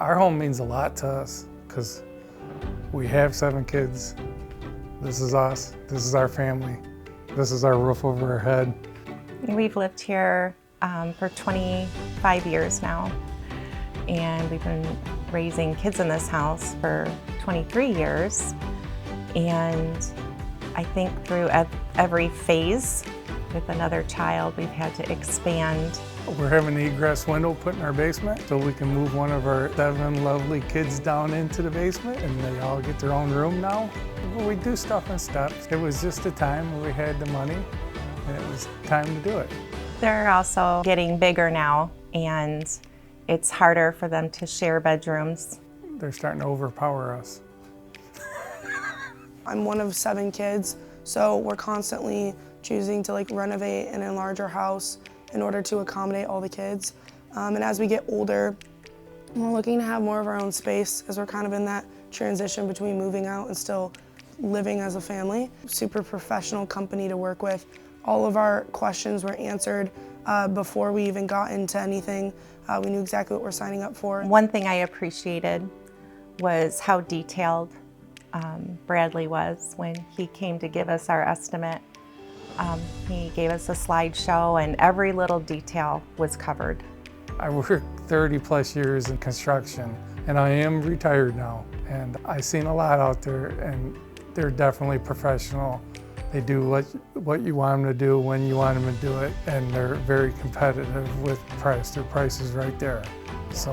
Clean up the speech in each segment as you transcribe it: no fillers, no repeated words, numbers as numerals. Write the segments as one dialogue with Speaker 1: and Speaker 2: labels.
Speaker 1: Our home means a lot to us because we have 7 kids. This is us. This is our family. This is our roof over our head.
Speaker 2: We've lived here for 25 years now, and we've been raising kids in this house for 23 years. And I think through every phase with another child, we've had to expand.
Speaker 1: We're having the egress window put in our basement so we can move one of our 7 lovely kids down into the basement, and they all get their own room now. We do stuff in steps. It was just a time when we had the money and it was time to do it.
Speaker 2: They're also getting bigger now, and it's harder for them to share bedrooms.
Speaker 1: They're starting to overpower us.
Speaker 3: I'm one of 7 kids, so we're constantly choosing to renovate and enlarge our house in order to accommodate all the kids. And as we get older, we're looking to have more of our own space as we're kind of in that transition between moving out and still living as a family. Super professional company to work with. All of our questions were answered before we even got into anything. We knew exactly what we're signing up for.
Speaker 2: One thing I appreciated was how detailed Bradley was when he came to give us our estimate. He gave us a slideshow and every little detail was covered.
Speaker 1: I worked 30 plus years in construction and I am retired now, and I've seen a lot out there, and they're definitely professional. They do what you want them to do when you want them to do it, and they're very competitive with price. Their price is right there. So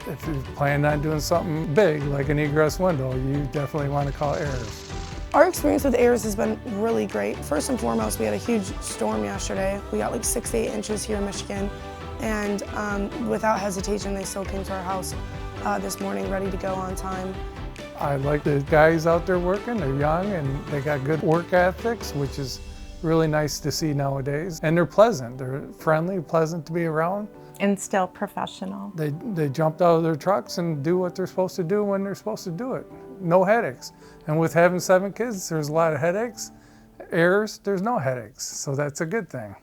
Speaker 1: if you plan on doing something big like an egress window, you definitely want to call Ayers.
Speaker 3: Our experience with Ayers has been really great. First and foremost, we had a huge storm yesterday. We got 6 to 8 inches here in Michigan, and without hesitation, they still came to our house this morning ready to go on time.
Speaker 1: I like the guys out there working. They're young and they got good work ethics, which is really nice to see nowadays. And they're pleasant. They're friendly, pleasant to be around.
Speaker 2: And still professional.
Speaker 1: They jumped out of their trucks and do what they're supposed to do when they're supposed to do it. No headaches. And with having 7 kids, there's a lot of headaches. Ayers, there's no headaches. So that's a good thing.